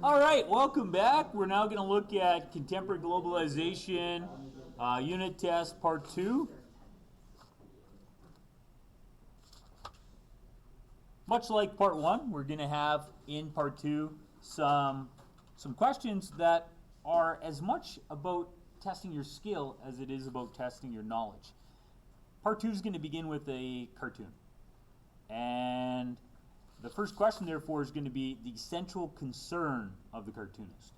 All right, welcome back. We're now going to look at contemporary globalization, unit test part 2. Much like part 1, we're going to have in part 2 some questions that are as much about testing your skill as it is about testing your knowledge. Part 2 is going to begin with a cartoon. And the first question, therefore, is going to be the central concern of the cartoonist.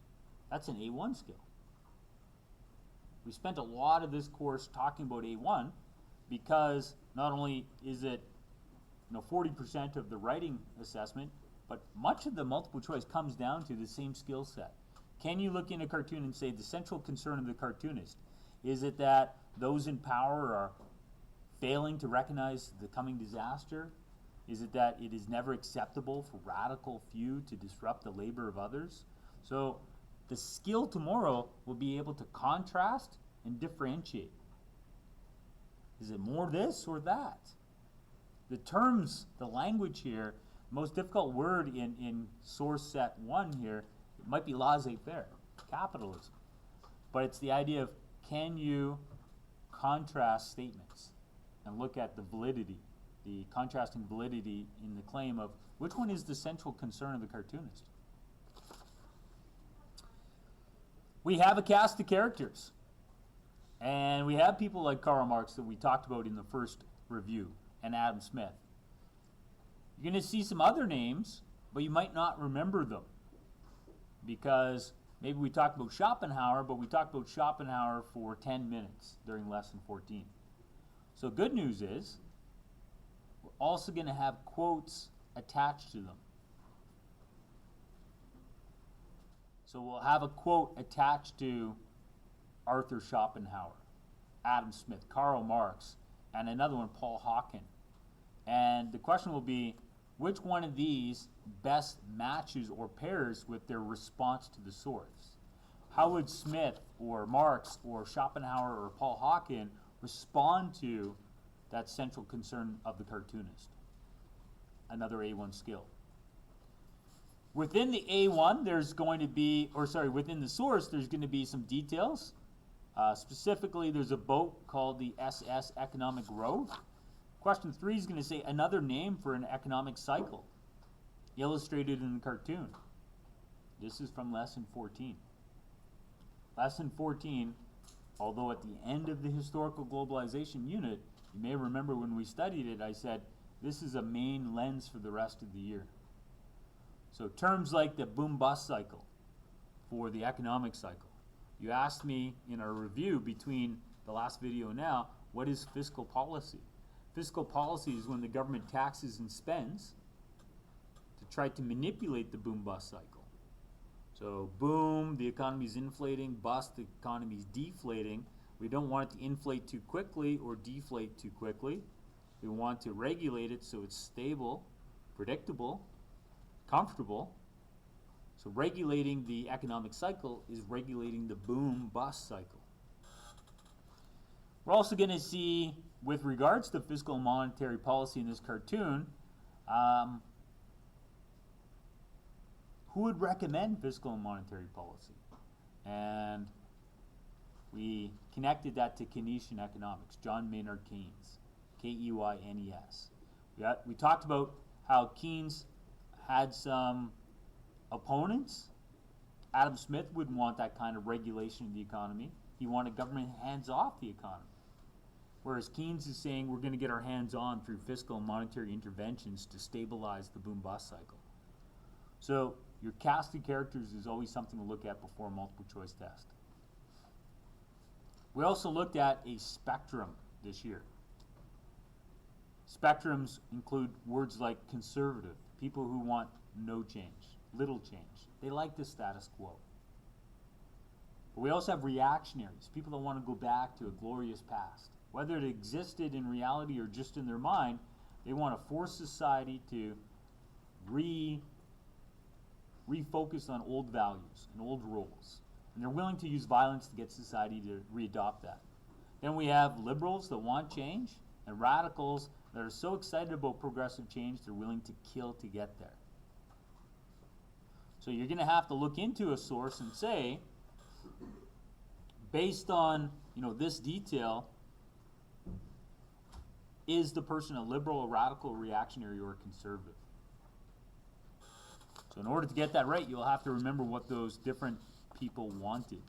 That's an A1 skill. We spent a lot of this course talking about A1 because not only is it 40% of the writing assessment, but much of the multiple choice comes down to the same skill set. Can you look in a cartoon and say the central concern of the cartoonist? Is it that those in power are failing to recognize the coming disaster? Is it that it is never acceptable for radical few to disrupt the labor of others? So the skill tomorrow will be able to contrast and differentiate. Is it more this or that? The terms, the language here, most difficult word in source set 1 here, it might be laissez-faire, capitalism. But it's the idea of, can you contrast statements and look at the validity, the contrasting validity in the claim of which one is the central concern of the cartoonist. We have a cast of characters, and we have people like Karl Marx that we talked about in the first review, and Adam Smith. You're going to see some other names, but you might not remember them because maybe we talked about Schopenhauer, but we talked about Schopenhauer for 10 minutes during lesson 14. So good news is we're also going to have quotes attached to them. So we'll have a quote attached to Arthur Schopenhauer, Adam Smith, Karl Marx, and another one, Paul Hawken. And the question will be, which one of these best matches or pairs with their response to the source? How would Smith or Marx or Schopenhauer or Paul Hawken respond to that central concern of the cartoonist? Another A1 skill. Within the A1, there's going to be, within the source, there's going to be some details. Specifically, there's a boat called the SS Economic Growth. Question 3 is going to say another name for an economic cycle, illustrated in the cartoon. This is from lesson 14. Lesson 14, although at the end of the historical globalization unit, you may remember when we studied it, I said this is a main lens for the rest of the year. So terms like the boom-bust cycle for the economic cycle. You asked me in our review between the last video and now, what is fiscal policy? Fiscal policy is when the government taxes and spends to try to manipulate the boom-bust cycle. So boom, the economy is inflating, bust, the economy is deflating. We don't want it to inflate too quickly or deflate too quickly. We want to regulate it so it's stable, predictable, comfortable. So regulating the economic cycle is regulating the boom-bust cycle. We're also going to see, with regards to fiscal and monetary policy in this cartoon, who would recommend fiscal and monetary policy? And we connected that to Keynesian economics, John Maynard Keynes, Keynes. We talked about how Keynes had some opponents. Adam Smith wouldn't want that kind of regulation of the economy. He wanted government hands off the economy. Whereas Keynes is saying we're going to get our hands on through fiscal and monetary interventions to stabilize the boom-bust cycle. So your cast of characters is always something to look at before a multiple choice test. We also looked at a spectrum this year. Spectrums include words like conservative, people who want no change, little change. They like the status quo. But we also have reactionaries, people that want to go back to a glorious past. Whether it existed in reality or just in their mind, they want to force society to refocus on old values and old roles. And they're willing to use violence to get society to readopt that. Then we have liberals that want change and radicals that are so excited about progressive change they're willing to kill to get there. So you're going to have to look into a source and say, based on this detail, is the person a liberal, a radical, reactionary, or a conservative? So in order to get that right, you'll have to remember what those different people wanted.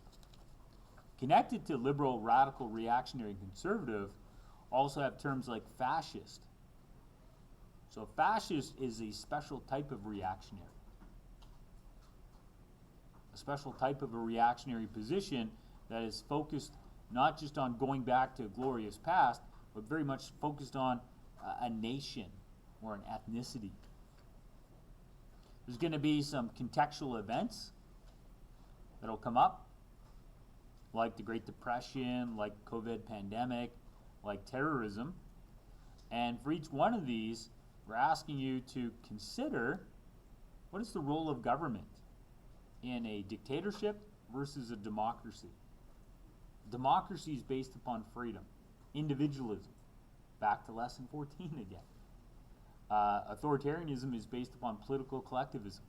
Connected to liberal, radical, reactionary, and conservative also have terms like fascist. So fascist is a special type of reactionary. A special type of a reactionary position that is focused not just on going back to a glorious past, but very much focused on a nation or an ethnicity. There's going to be some contextual events that'll come up, like the Great Depression, like COVID pandemic, like terrorism. And for each one of these, we're asking you to consider, what is the role of government in a dictatorship versus a democracy? Democracy is based upon freedom, individualism. Back to lesson 14 again. Authoritarianism is based upon political collectivism.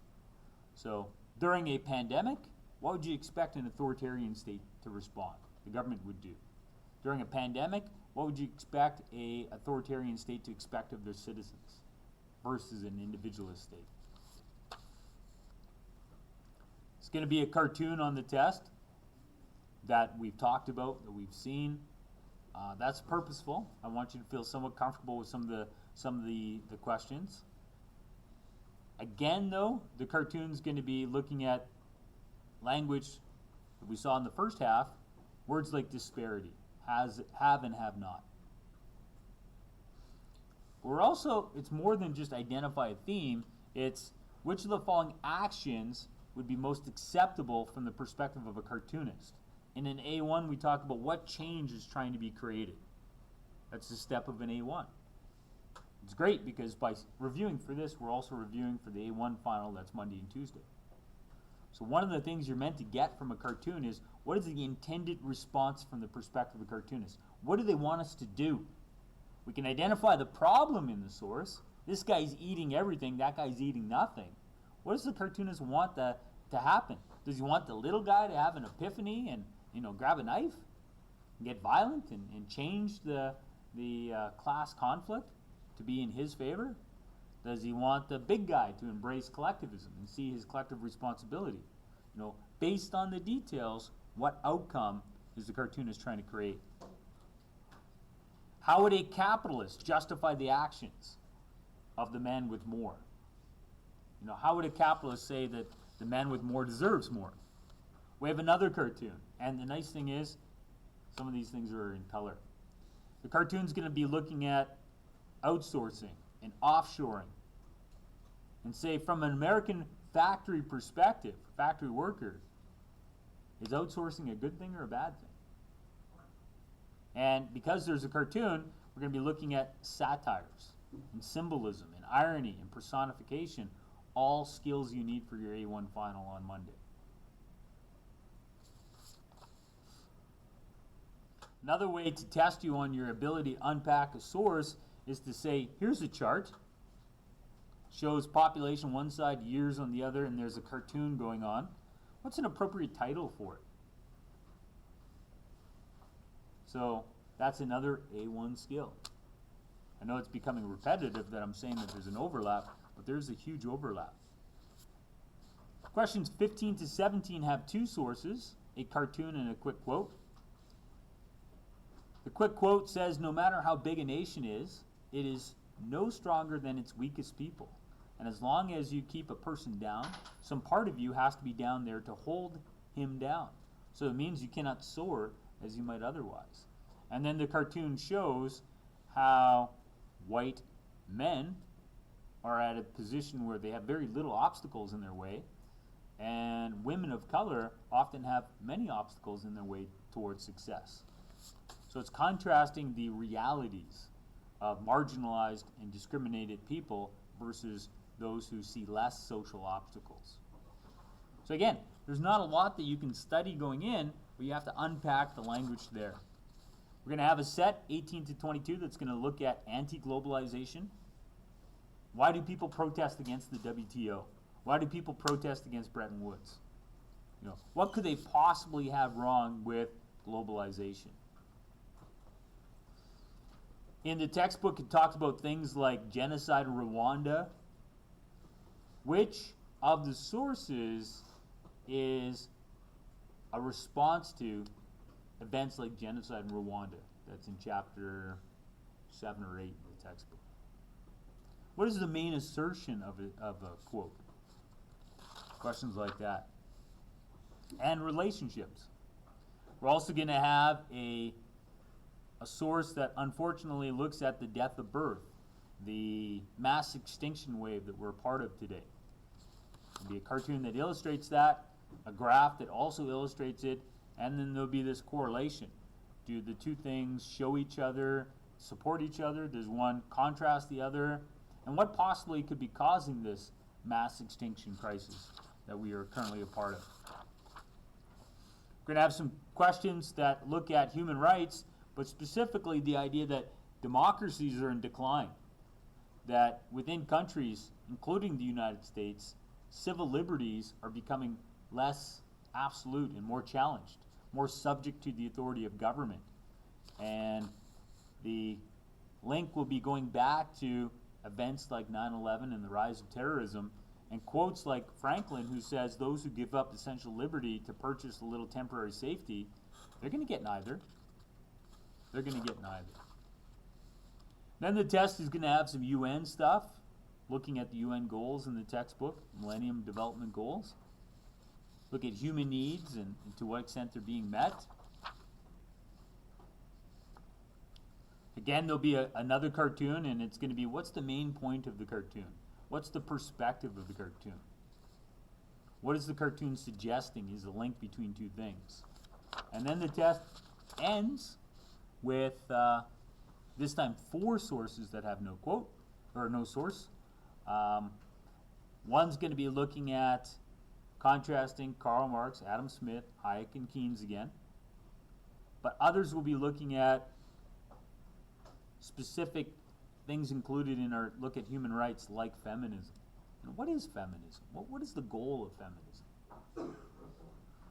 So during a pandemic, what would you expect an authoritarian state to respond? The government would do. During a pandemic, what would you expect an authoritarian state to expect of their citizens versus an individualist state? It's going to be a cartoon on the test that we've talked about, that we've seen. That's purposeful. I want you to feel somewhat comfortable with some of the questions. Again, though, the cartoon's going to be looking at language that we saw in the first half, words like disparity, have and have not. We're also, it's more than just identify a theme, it's which of the following actions would be most acceptable from the perspective of a cartoonist. In an A1, we talk about what change is trying to be created. That's the step of an A1. It's great because by reviewing for this, we're also reviewing for the A1 final, that's Monday and Tuesday. So one of the things you're meant to get from a cartoon is, what is the intended response from the perspective of a cartoonist? What do they want us to do? We can identify the problem in the source. This guy's eating everything, that guy's eating nothing. What does the cartoonist want to happen? Does he want the little guy to have an epiphany and grab a knife and get violent and change the class conflict to be in his favor? Does he want the big guy to embrace collectivism and see his collective responsibility? Based on the details, what outcome is the cartoonist trying to create? How would a capitalist justify the actions of the man with more? How would a capitalist say that the man with more deserves more? We have another cartoon, and the nice thing is, some of these things are in color. The cartoon's going to be looking at outsourcing and offshoring, and say from an American factory perspective, factory worker, is outsourcing a good thing or a bad thing? And because there's a cartoon, we're going to be looking at satires and symbolism and irony and personification, all skills you need for your A1 final on Monday. Another way to test you on your ability to unpack a source is to say, here's a chart, shows population one side, years on the other, and there's a cartoon going on. What's an appropriate title for it? So that's another A1 skill. I know it's becoming repetitive that I'm saying that there's an overlap, but there's a huge overlap. Questions 15 to 17 have two sources, a cartoon and a quick quote. The quick quote says, no matter how big a nation is, it is no stronger than its weakest people. And as long as you keep a person down, some part of you has to be down there to hold him down. So it means you cannot soar as you might otherwise. And then the cartoon shows how white men are at a position where they have very little obstacles in their way, and women of color often have many obstacles in their way towards success. So it's contrasting the realities of marginalized and discriminated people versus those who see less social obstacles. So again, there's not a lot that you can study going in, but you have to unpack the language there. We're going to have a set, 18 to 22, that's going to look at anti-globalization. Why do people protest against the WTO? Why do people protest against Bretton Woods? You know, what could they possibly have wrong with globalization? In the textbook, it talks about things like genocide in Rwanda. Which of the sources is a response to events like genocide in Rwanda? That's in chapter 7 or 8 in the textbook. What is the main assertion of a quote? Questions like that. And relationships. We're also going to have a source that unfortunately looks at the death of birth, the mass extinction wave that we're a part of today. There'll be a cartoon that illustrates that, a graph that also illustrates it, and then there'll be this correlation. Do the two things show each other, support each other? Does one contrast the other? And what possibly could be causing this mass extinction crisis that we are currently a part of? We're going to have some questions that look at human rights, but specifically the idea that democracies are in decline, that within countries, including the United States, civil liberties are becoming less absolute and more challenged, more subject to the authority of government. And the link will be going back to events like 9/11 and the rise of terrorism, and quotes like Franklin, who says those who give up essential liberty to purchase a little temporary safety, they're going to get neither. They're going to get neither. Then the test is going to have some UN stuff, looking at the UN goals in the textbook, Millennium Development Goals. Look at human needs and to what extent they're being met. Again, there'll be another cartoon, and it's going to be, what's the main point of the cartoon? What's the perspective of the cartoon? What is the cartoon suggesting is the link between two things? And then the test ends with, this time, 4 sources that have no quote, or no source. One's going to be looking at contrasting Karl Marx, Adam Smith, Hayek, and Keynes again. But others will be looking at specific things included in our look at human rights, like feminism. And what is feminism? What is the goal of feminism?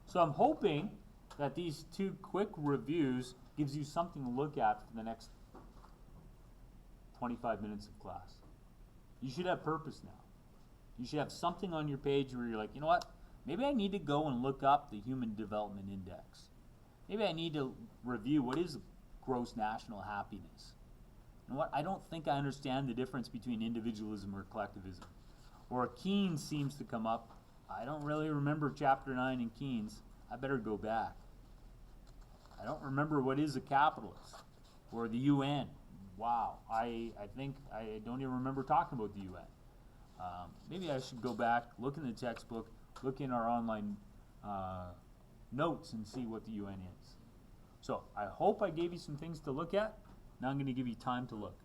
So I'm hoping that these 2 quick reviews gives you something to look at for the next 25 minutes of class. You should have purpose now. You should have something on your page where you're like, you know what? Maybe I need to go and look up the Human Development Index. Maybe I need to review what is gross national happiness. You know what? I don't think I understand the difference between individualism or collectivism. Or Keynes seems to come up. I don't really remember chapter 9 in Keynes. I better go back. I don't remember what is a capitalist. Or the UN. Wow. I think I don't even remember talking about the UN. Maybe I should go back, look in the textbook, look in our online notes and see what the UN is. So I hope I gave you some things to look at. Now I'm going to give you time to look.